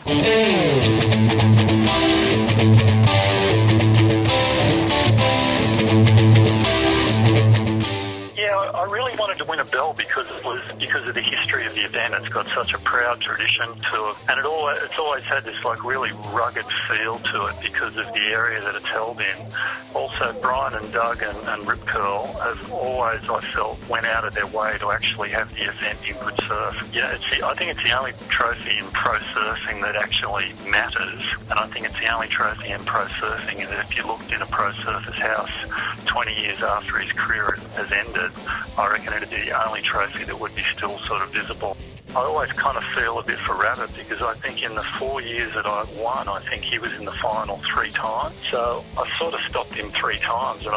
Yeah, I really wanted to win a bell because of the history of the event. It's got such a proud tradition to it, and it's always had this like really rugged feel to it because of the area that it's held in. Also, Brian and Doug and Rip Curl have always, I felt, went out of their way to actually have the event in good surf. Yeah, I think it's the only trophy in pro surfing that actually matters, and I think it's the only trophy in pro surfing that if you looked in a pro surfer's house 20 years after his career has ended, I reckon it'd be the only trophy that would be still sort of visible. I always kind of feel a bit for Rabbit because I think in the 4 years that I won, I think he was in the final 3 times. So I sort of stopped him 3 times, and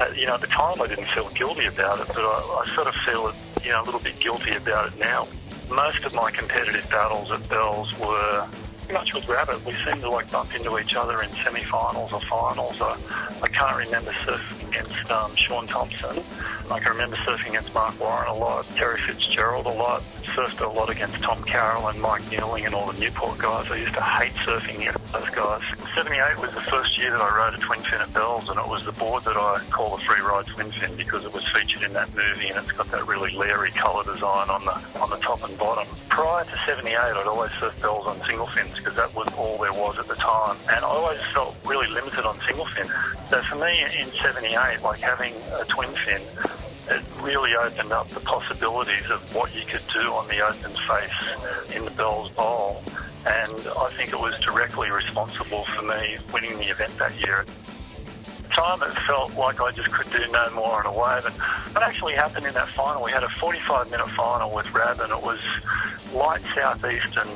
at the time I didn't feel guilty about it, but I sort of feel a little bit guilty about it now. Most of my competitive battles at Bells were pretty much with Rabbit. We seemed to like bump into each other in semi-finals or finals. I can't remember surfing against Sean Thompson. I can remember surfing against Mark Warren a lot, Terry Fitzgerald a lot, surfed a lot against Tom Carroll and Mike Newling and all the Newport guys. I used to hate surfing against those guys. 78 was the first year that I rode a twin fin at Bells, and it was the board that I call a free ride twin fin because it was featured in that movie, and it's got that really leery colour design on the top and bottom. Prior to 78, I'd always surf Bells on single fins because that was all there was at the time, and I always felt really limited on single fin. So for me in 78, like having a twin fin, it really opened up the possibilities of what you could do on the open face in the Bells Bowl, and I think it was directly responsible for me winning the event that year. At the time it felt like I just could do no more on a wave, and what actually happened in that final, we had a 45-minute final with Rab, and it was light southeast and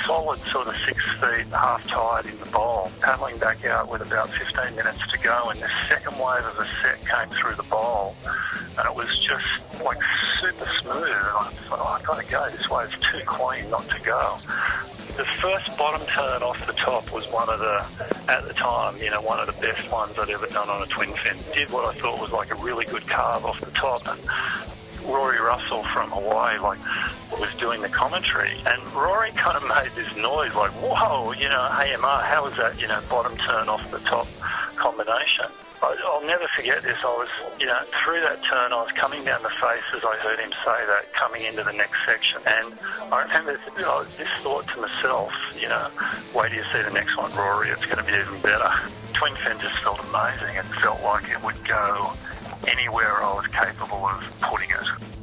solid sort of 6 feet half tide in the bowl, paddling back out with about 15 minutes to go, and the second wave of the set came through the bowl, and it was just like super smooth, and I thought, I gotta go, this wave's too clean not to go. The first bottom turn off the top was at the time, one of the best ones I'd ever done on a twin fin. Did what I thought was like a really good carve off the top, and Rory Russell from Hawaii was doing the commentary, and Rory kind of made this noise like, whoa, AMR, how was that, bottom turn off the top combination? I'll never forget this. I was, through that turn, I was coming down the face as I heard him say that, coming into the next section. And I remember this thought to myself, wait till you see the next one, Rory, it's going to be even better. Twin fin just felt amazing. It felt like it would go anywhere I was capable of putting it.